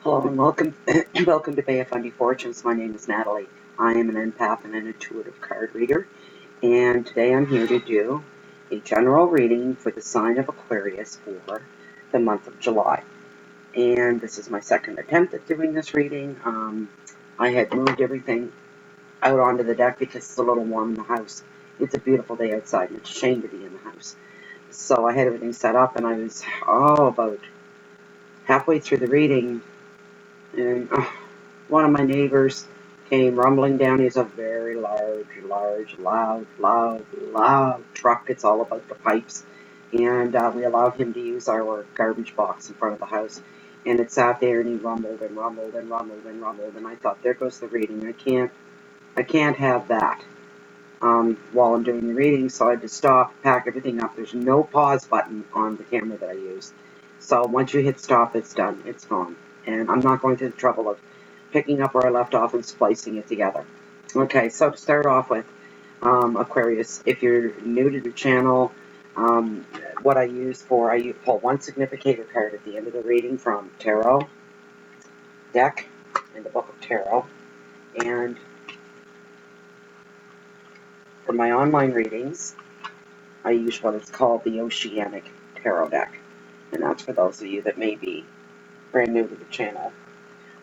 Hello and welcome welcome to Fundy Fortunes. My name is Natalie. I am an empath and an intuitive card reader, and today I'm here to do a general reading for the sign of Aquarius for the month of July. And this is my second attempt at doing this reading. I had moved everything out onto the deck because it's a little warm in the house. It's a beautiful day outside and it's a shame to be in the house. So I had everything set up and I was about halfway through the reading, and one of my neighbors came rumbling down. He's a very large, loud truck. It's all about the pipes. And we allowed him to use our garbage box in front of the house. And it sat there and he rumbled and rumbled and rumbled and rumbled. And I thought, there goes the reading. I can't have that while I'm doing the reading. So I had to stop, pack everything up. There's no pause button on the camera that I use. So once you hit stop, it's done. It's gone. And I'm not going to the trouble of picking up where I left off and splicing it together. Okay, so to start off with, Aquarius, if you're new to the channel, what I use for, I pull one significator card at the end of the reading from Tarot deck in the Book of Tarot. And for my online readings, I use what is called the Oceanic Tarot deck. And that's for those of you that may be brand new to the channel.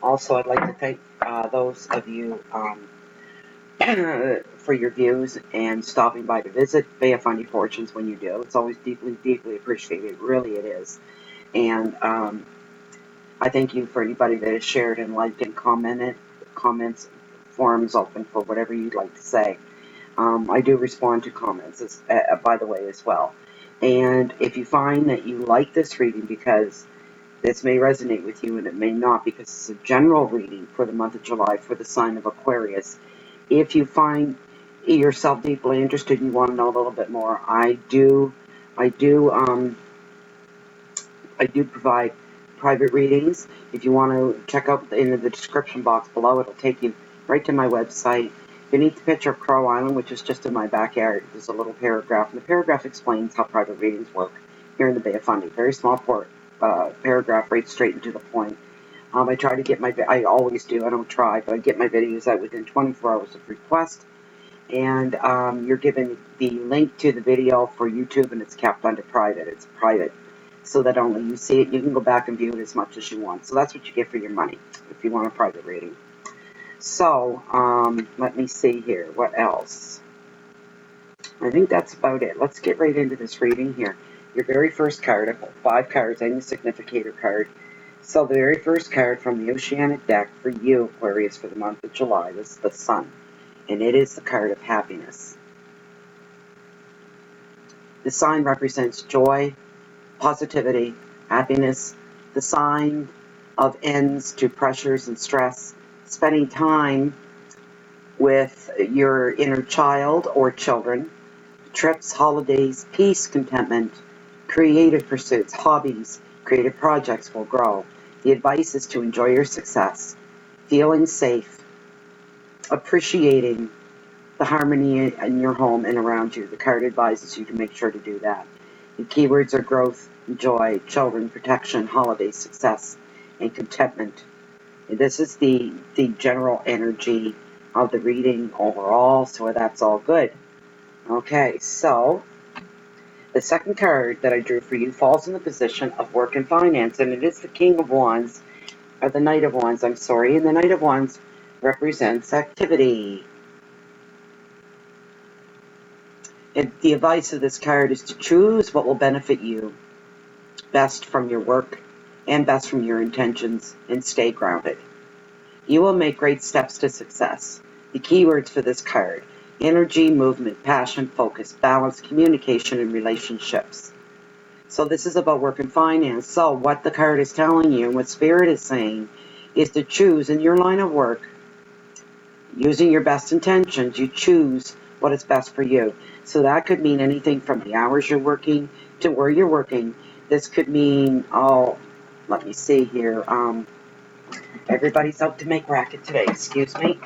Also, I'd like to thank those of you for your views and stopping by to visit Fundy Fortunes when you do. It's always deeply appreciated. Really, it is. And I thank you for anybody that has shared and liked and commented. Comments, forums open for whatever you'd like to say. I do respond to comments, by the way, as well. And if you find that you like this reading, because this may resonate with you and it may not, because it's a general reading for the month of July for the sign of Aquarius. If you find yourself deeply interested and you want to know a little bit more, I do provide private readings. If you want to check out in the description box below, it'll take you right to my website. Beneath the picture of Crow Island, which is just in my backyard, there's a little paragraph, and the paragraph explains how private readings work here in the Bay of Fundy. Very small paragraph, right straight into the point. I try to get I always do, I don't try, but I get my videos out within 24 hours of request. And you're given the link to the video for YouTube, and it's kept under private. It's private, so that only you see it. You can go back and view it as much as you want. So that's what you get for your money if you want a private reading. So, let me see here. What else? I think that's about it. Let's get right into this reading here. Your very first card, I pulled 5 cards, and the significator card. So the very first card from the Oceanic deck for you, Aquarius, for the month of July, is the Sun. And it is the card of happiness. The sign represents joy, positivity, happiness, the sign of ends to pressures and stress, spending time with your inner child or children, trips, holidays, peace, contentment, creative pursuits, hobbies, creative projects will grow. The advice is to enjoy your success, feeling safe, appreciating the harmony in your home and around you. The card advises you to make sure to do that. The keywords are growth, joy, children, protection, holiday, success, and contentment. And this is the general energy of the reading overall, so that's all good. Okay, so the second card that I drew for you falls in the position of work and finance, and it is the King of Wands, or the Knight of Wands, I'm sorry, and the Knight of Wands represents activity. And the advice of this card is to choose what will benefit you best from your work and best from your intentions, and stay grounded. You will make great steps to success. The keywords for this card: energy, movement, passion, focus, balance, communication, and relationships. So this is about work and finance. So what the card is telling you, and what Spirit is saying, is to choose in your line of work, using your best intentions, you choose what is best for you. So that could mean anything from the hours you're working to where you're working. This could mean, let me see here. Everybody's out to make racket today. Excuse me.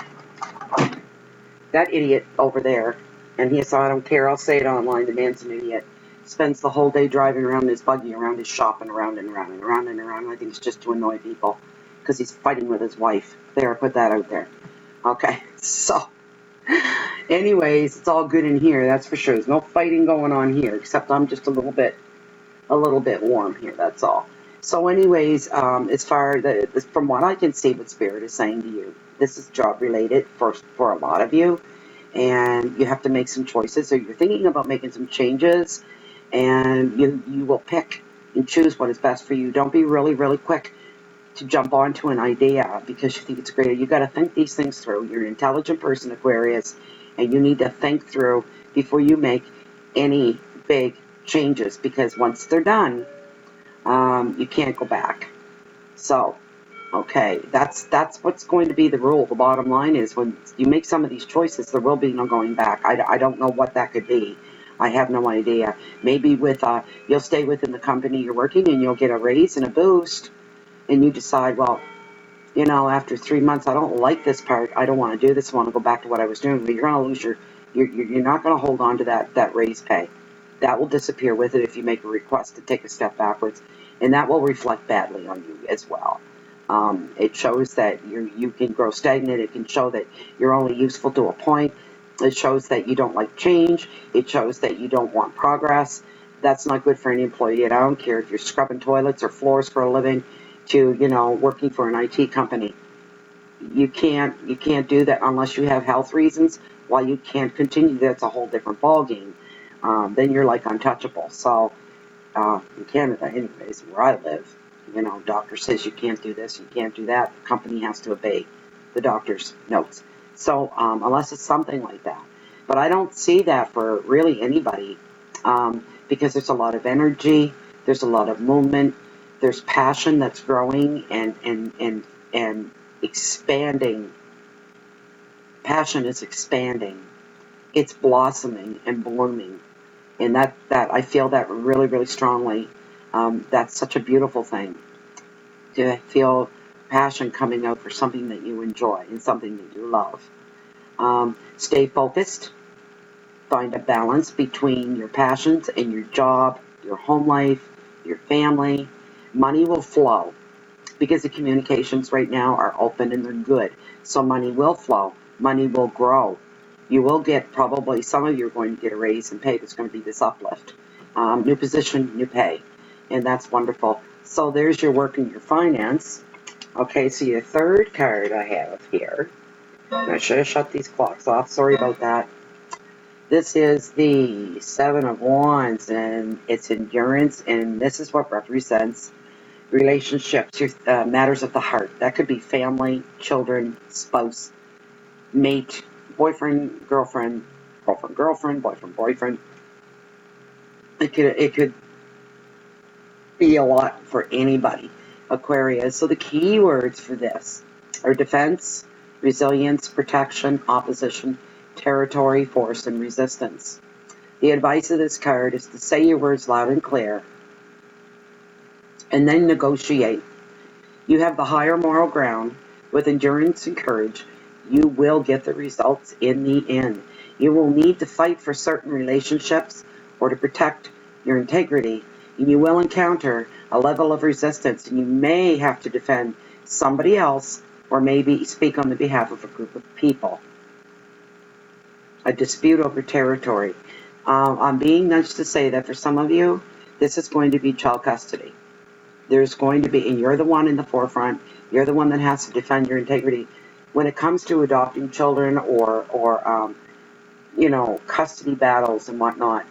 That idiot over there, and yes, I don't care. I'll say it online. The man's an idiot. Spends the whole day driving around his buggy, around his shop, and around and around and around and around. I think it's just to annoy people. because he's fighting with his wife. There, put that out there. Okay, so anyways, it's all good in here, that's for sure. There's no fighting going on here, except I'm just a little bit warm here, that's all. So anyways, as far as from what I can see what Spirit is saying to you, this is job related for a lot of you, and you have to make some choices. So you're thinking about making some changes, and you will pick and choose what is best for you. Don't be really quick to jump onto an idea because you think it's great. You got to think these things through. You're an intelligent person, Aquarius, and you need to think through before you make any big changes, because once they're done, you can't go back. So, okay, that's what's going to be the rule. The bottom line is when you make some of these choices, there will be no going back. I don't know what that could be. I have no idea. Maybe with you'll stay within the company you're working and you'll get a raise and a boost, and you decide, well, you know, after 3 months, I don't like this part. I don't want to do this. I want to go back to what I was doing. But you're going to lose you're not going to hold on to that raise pay. That will disappear with it if you make a request to take a step backwards, and that will reflect badly on you as well. It shows that you can grow stagnant. It can show that you're only useful to a point. It shows that you don't like change. It shows that you don't want progress. That's not good for any employee. And I don't care if you're scrubbing toilets or floors for a living to, you know, working for an IT company. You can't do that unless you have health reasons. While you can't continue, that's a whole different ballgame. Then you're like untouchable. So in Canada, anyways, where I live, you know, doctor says you can't do this, you can't do that. The company has to obey the doctor's notes. So unless it's something like that. But I don't see that for really anybody, because there's a lot of energy, there's a lot of movement, there's passion that's growing and expanding. Passion is expanding. It's blossoming and blooming. And that I feel that really strongly. That's such a beautiful thing to feel passion coming out for something that you enjoy and something that you love. Stay focused. Find a balance between your passions and your job, your home life, your family. Money will flow because the communications right now are open and they're good. So money will flow. Money will grow. You will get, probably some of you are going to get a raise in pay. There's going to be this uplift. New position, new pay. And that's wonderful. So there's your work and your finance. Okay, so your third card I have here. I should have shut these clocks off. Sorry about that. This is the Seven of Wands, and it's endurance, and this is what represents relationships, matters of the heart. That could be family, children, spouse, mate, boyfriend, girlfriend, girlfriend, boyfriend. It could be a lot for anybody, Aquarius. So the key words for this are defense, resilience, protection, opposition, territory, force, and resistance. The advice of this card is to say your words loud and clear, and then negotiate. You have the higher moral ground. With endurance and courage, you will get the results in the end. You will need to fight for certain relationships or to protect your integrity, and you will encounter a level of resistance, and you may have to defend somebody else or maybe speak on the behalf of a group of people. A dispute over territory. I'm being nudged to say that for some of you, this is going to be child custody. There's going to be, and you're the one in the forefront, you're the one that has to defend your integrity. When it comes to adopting children or you know, custody battles and whatnot,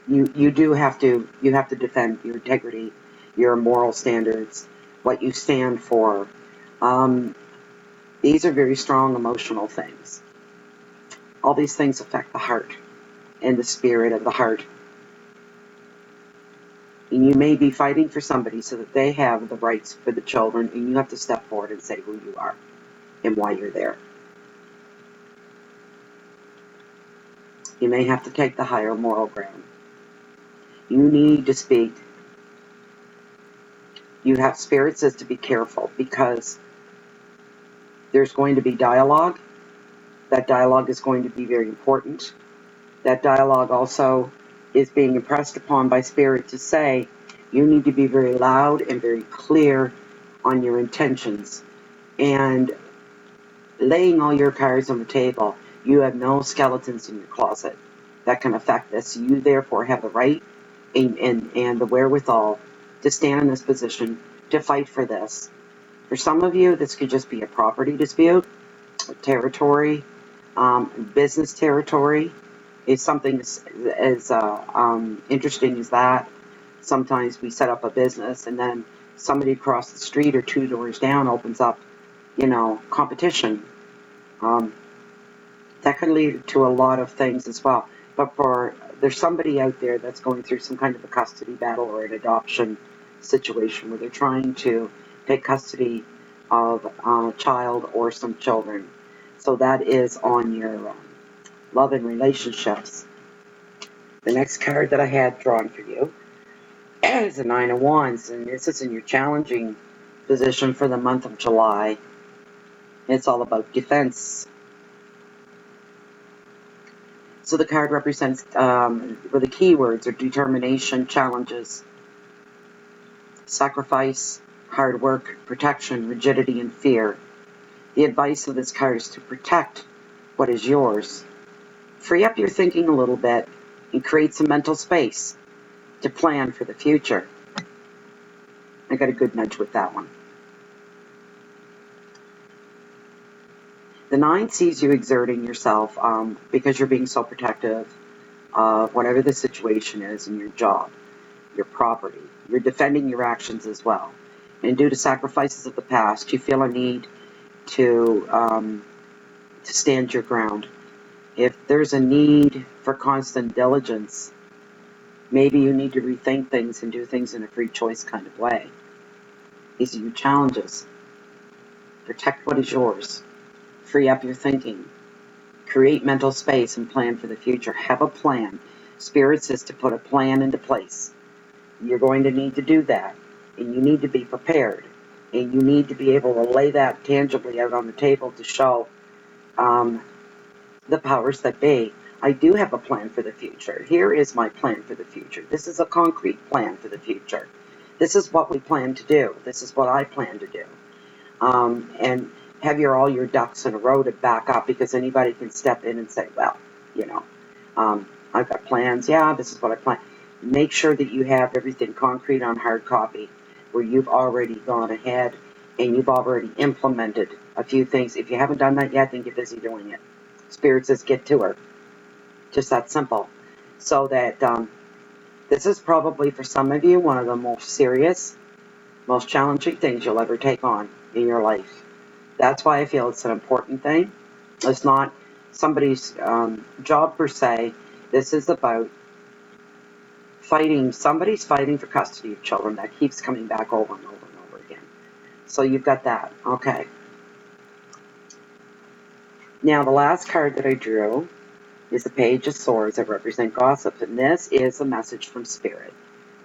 you do have to, defend your integrity, your moral standards, what you stand for. These are very strong emotional things. All these things affect the heart and the spirit of the heart. And you may be fighting for somebody so that they have the rights for the children, and you have to step forward and say who you are and why you're there. You may have to take the higher moral ground. You need to speak. You have, Spirit says to be careful because there's going to be dialogue. That dialogue is going to be very important. That dialogue also is being impressed upon by Spirit to say You need to be very loud and very clear on your intentions. And laying all your cards on the table, you have no skeletons in your closet that can affect this. You therefore have the right and the wherewithal to stand in this position to fight for this. For some of you, this could just be a property dispute, territory, business territory. Is something as interesting as that. Sometimes we set up a business and then somebody across the street or 2 doors down opens up, competition. That can lead to a lot of things as well. But there's somebody out there that's going through some kind of a custody battle or an adoption situation where they're trying to take custody of a child or some children. So that is on your love and relationships. The next card that I had drawn for you is the Nine of Wands, and this is in your challenging position for the month of July. It's all about defense. So the card represents, where the keywords are determination, challenges, sacrifice, hard work, protection, rigidity, and fear. The advice of this card is to protect what is yours. Free up your thinking a little bit and create some mental space to plan for the future. I got a good nudge with that one. The 9 sees you exerting yourself because you're being so protective of whatever the situation is in your job, your property. You're defending your actions as well. And due to sacrifices of the past, you feel a need to stand your ground. If there's a need for constant diligence, maybe you need to rethink things and do things in a free choice kind of way. These are your challenges. Protect what is yours. Free up your thinking. Create mental space and plan for the future. Have a plan. Spirit says to put a plan into place. You're going to need to do that. And you need to be prepared. And you need to be able to lay that tangibly out on the table to show the powers that be. I do have a plan for the future. Here is my plan for the future. This is a concrete plan for the future. This is what we plan to do. This is what I plan to do. And have all your ducks in a row to back up, because anybody can step in and say, well, I've got plans. Yeah, this is what I plan. Make sure that you have everything concrete on hard copy, where you've already gone ahead and you've already implemented a few things. If you haven't done that yet, then get busy doing it. Spirit says get to her. Just that simple. So that this is probably for some of you one of the most serious, most challenging things you'll ever take on in your life. That's why I feel it's an important thing. It's not somebody's job per se. This is about fighting. Somebody's fighting for custody of children. That keeps coming back over and over and over again. So you've got that. Okay. Now the last card that I drew is the Page of Swords that represent gossip. And this is a message from Spirit.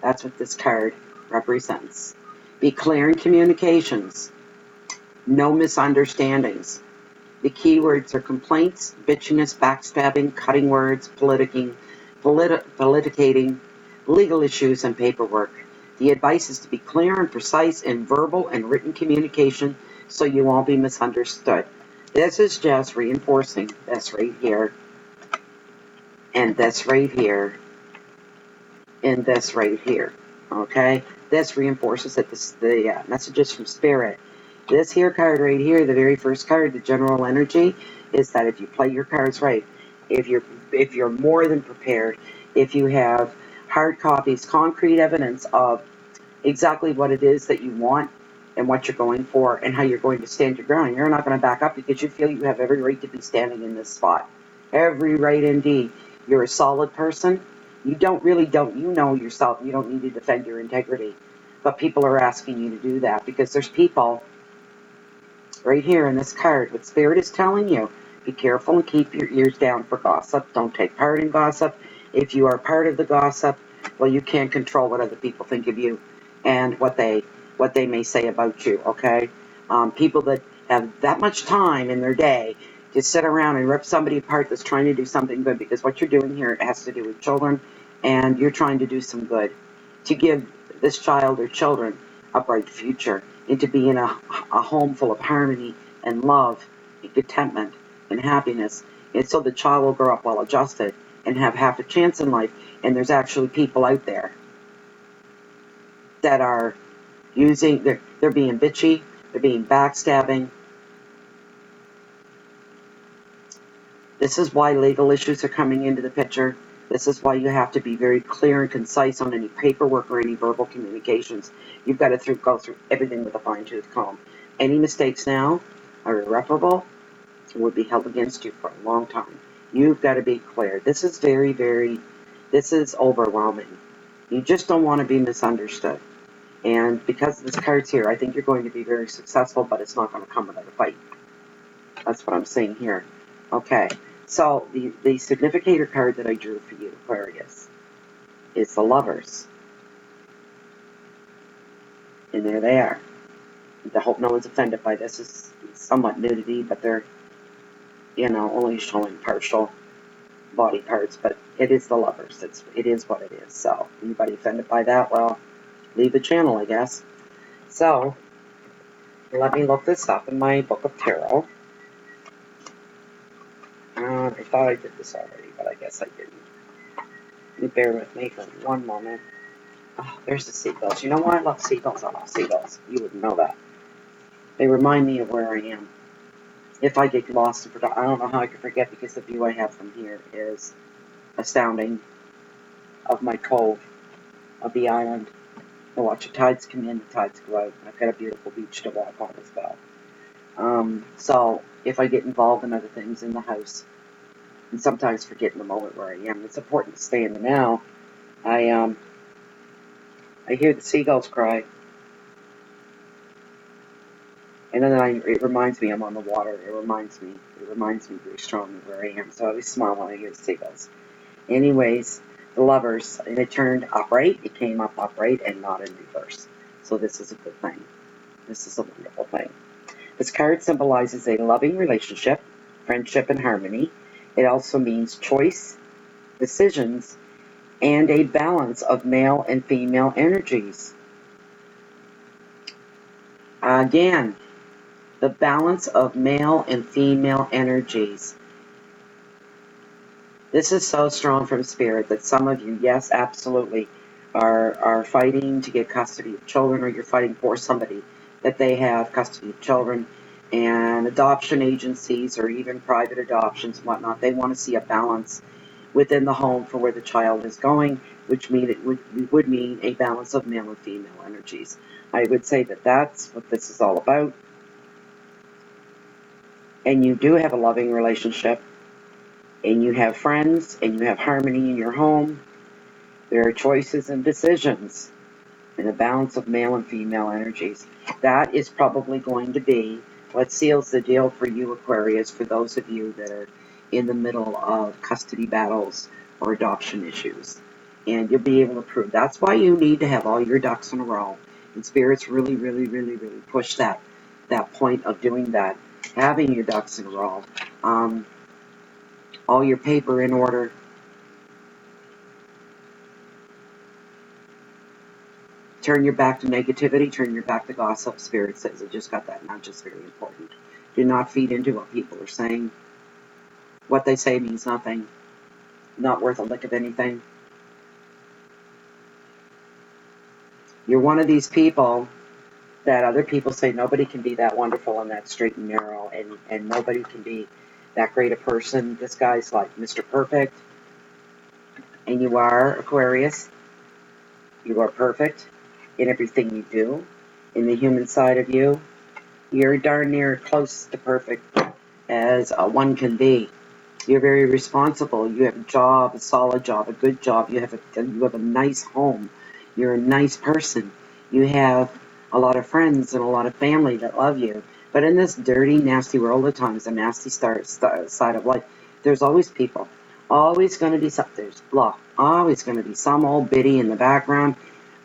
That's what this card represents. Be clear in communications. No misunderstandings. The keywords are complaints, bitchiness, backstabbing, cutting words, politicating, legal issues, and paperwork. The advice is to be clear and precise in verbal and written communication so you won't be misunderstood. This is just reinforcing this right here, and this right here, and this right here. Okay? This reinforces that the messages from Spirit. This here card right here, the very first card, the general energy, is that if you play your cards right, if you're more than prepared, if you have hard copies, concrete evidence of exactly what it is that you want and what you're going for and how you're going to stand your ground, you're not going to back up because you feel you have every right to be standing in this spot. Every right indeed. You're a solid person. You know yourself. You don't need to defend your integrity. But people are asking you to do that because there's people right here in this card. What Spirit is telling you, be careful and keep your ears down for gossip. Don't take part in gossip. If you are part of the gossip, well, you can't control what other people think of you and what they may say about you, okay? People that have that much time in their day to sit around and rip somebody apart that's trying to do something good, because what you're doing here has to do with children, and you're trying to do some good, to give this child or children a bright future, and to be in a home full of harmony and love and contentment and happiness. And so the child will grow up well adjusted and have half a chance in life. And there's actually people out there that are using, they're being bitchy, they're being backstabbing. This is why legal issues are coming into the picture. This is why you have to be very clear and concise on any paperwork or any verbal communications. You've got to go through everything with a fine-tooth comb. Any mistakes now are irreparable and would be held against you for a long time. You've got to be clear. This is this is overwhelming. You just don't want to be misunderstood. And because of this card's here, I think you're going to be very successful, but it's not going to come without a fight. That's what I'm saying here. Okay. So the significator card that I drew for you, Aquarius, is the Lovers. And there they are. I hope no one's offended by this. It's somewhat nudity, but they're, only showing partial body parts. But it is the Lovers. It is what it is. So anybody offended by that, well, leave the channel, I guess. So let me look this up in my book of tarot. I thought I did this already, but I guess I didn't. You bear with me for one moment. Oh, there's the seagulls. You know why I love seagulls? I love seagulls. You wouldn't know that. They remind me of where I am. If I get lost and forgot, I don't know how I could forget, because the view I have from here is astounding, of my cove, of the island. I watch the tides come in, the tides go out. I've got a beautiful beach to walk on as well. So if I get involved in other things in the house, and sometimes forget in the moment where I am, it's important to stay in the now. I hear the seagulls cry, and then it reminds me I'm on the water. It reminds me very strongly where I am. So I always smile when I hear the seagulls. Anyways, the Lovers, and it turned upright. It came up upright and not in reverse. So this is a good thing. This is a wonderful thing. This card symbolizes a loving relationship, friendship, and harmony. It also means choice, decisions, and a balance of male and female energies. Again, the balance of male and female energies. This is so strong from Spirit that some of you, yes, absolutely, are fighting to get custody of children, or you're fighting for somebody that they have custody of children, and adoption agencies or even private adoptions and whatnot, they want to see a balance within the home for where the child is going, which would mean a balance of male and female energies. I would say that that's what this is all about. And you do have a loving relationship, and you have friends, and you have harmony in your home. There are choices and decisions, and a balance of male and female energies. That is probably going to be what seals the deal for you, Aquarius, for those of you that are in the middle of custody battles or adoption issues. And you'll be able to prove. That's why you need to have all your ducks in a row. And Spirit's really, really, really, really push that point of doing that, having your ducks in a row. All your paper in order. Turn your back to negativity, turn your back to gossip. Spirit says, I just got that nudge, is very important. Do not feed into what people are saying. What they say means nothing. Not worth a lick of anything. You're one of these people that other people say nobody can be that wonderful and that straight and narrow, and nobody can be that great a person. This guy's like Mr. Perfect. And you are, Aquarius. You are perfect in everything you do. In the human side of you, you're darn near close to perfect as one can be. You're very responsible. You have a job, a solid job, a good job. You have a nice home. You're a nice person. You have a lot of friends and a lot of family that love you. But in this dirty, nasty world at times, the nasty side of life, there's always people. Always going to be something. There's blah. Always going to be some old biddy in the background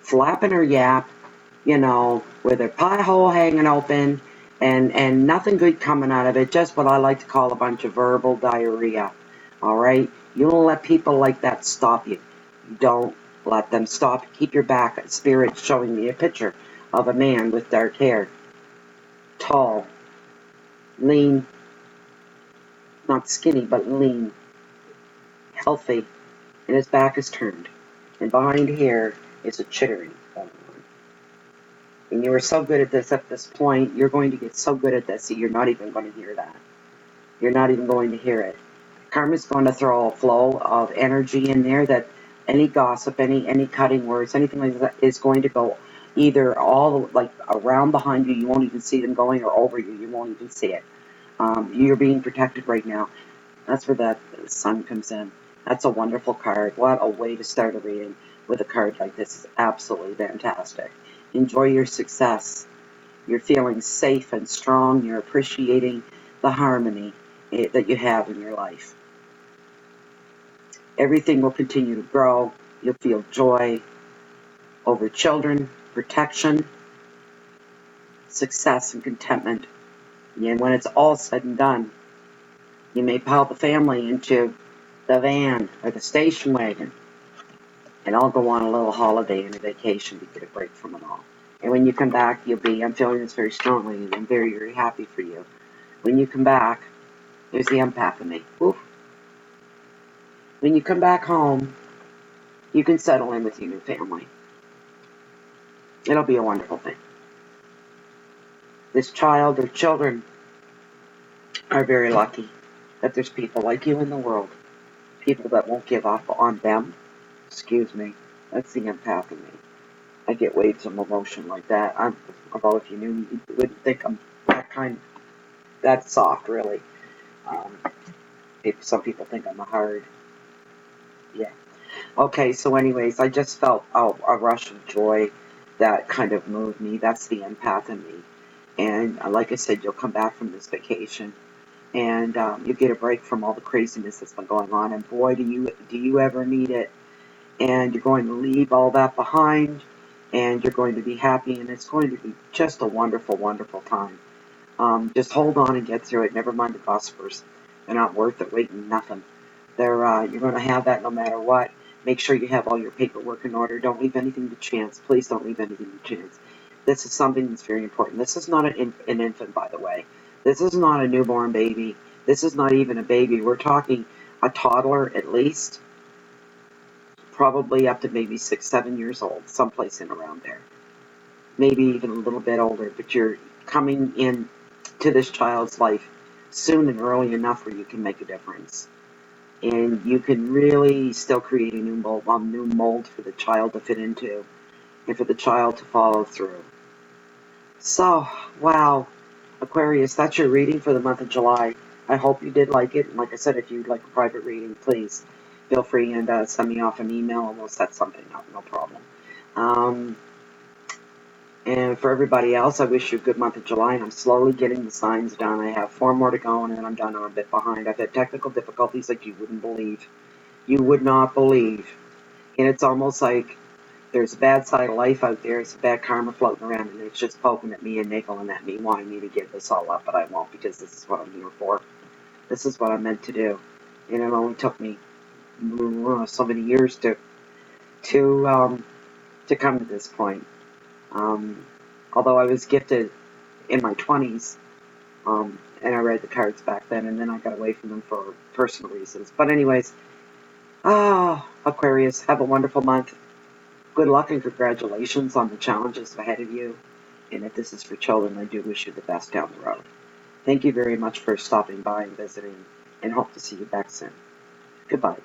flapping her yap, with her pie hole hanging open, and nothing good coming out of it, just what I like to call a bunch of verbal diarrhea. All right? You don't let people like that stop you. You don't. Let them stop. Keep your back. Spirit showing me a picture of a man with dark hair. Tall. Lean. Not skinny, but lean. Healthy. And his back is turned. And behind here is a chittering going on. And you were so good at this point, you're going to get so good at this that you're not even going to hear that. You're not even going to hear it. Karma's going to throw a flow of energy in there that any gossip, any cutting words, anything like that is going to go either all like around behind you, you won't even see them going, or over you, you won't even see it. You're being protected right now. That's where that sun comes in. That's a wonderful card. What a way to start a reading with a card like this. Is absolutely fantastic. Enjoy your success. You're feeling safe and strong. You're appreciating the harmony that you have in your life. Everything will continue to grow. You'll feel joy over children, protection, success, and contentment. And when it's all said and done, you may pile the family into the van or the station wagon and I'll go on a little holiday and a vacation to get a break from it all. And when you come back, I'm feeling this very strongly, and I'm very, very happy for you. When you come back, there's the empath in me. Oof. When you come back home, you can settle in with your new family. It'll be a wonderful thing. This child or children are very lucky that there's people like you in the world. People that won't give up on them. Excuse me. That's the empath in me. I get waves of emotion like that. Although if you knew me, you wouldn't think I'm that soft, really. If some people think I'm a hard. Yeah. Okay, so anyways, I just felt a rush of joy that kind of moved me. That's the empath in me. And like I said, you'll come back from this vacation and you get a break from all the craziness that's been going on. And boy, do you ever need it. And you're going to leave all that behind, and you're going to be happy, and it's going to be just a wonderful, wonderful time. Just hold on and get through it. Never mind the gossipers. They're not worth it. Waiting nothing. You're going to have that no matter what. Make sure you have all your paperwork in order. Don't leave anything to chance. Please don't leave anything to chance. This is something that's very important. This is not an infant, by the way. This is not a newborn baby. This is not even a baby. We're talking a toddler at least, probably up to maybe 6, 7 years old, someplace in around there. Maybe even a little bit older, but you're coming in to this child's life soon and early enough where you can make a difference. And you can really still create a new mold for the child to fit into and for the child to follow through. So, wow, Aquarius, that's your reading for the month of July. I hope you did like it. And like I said, if you'd like a private reading, please feel free and send me off an email and we'll set something up, no problem. And for everybody else, I wish you a good month of July, and I'm slowly getting the signs done. I have 4 more to go, and then I'm done. I'm a bit behind. I've had technical difficulties like you wouldn't believe. You would not believe. And it's almost like there's a bad side of life out there. It's a bad karma floating around, and it's just poking at me and niggling at me, wanting me to give this all up, but I won't, because this is what I'm here for. This is what I'm meant to do. And it only took me so many years to come to this point. Although I was gifted in my 20s, and I read the cards back then, and then I got away from them for personal reasons. But anyways, Aquarius, have a wonderful month. Good luck and congratulations on the challenges ahead of you. And if this is for children, I do wish you the best down the road. Thank you very much for stopping by and visiting, and hope to see you back soon. Goodbye.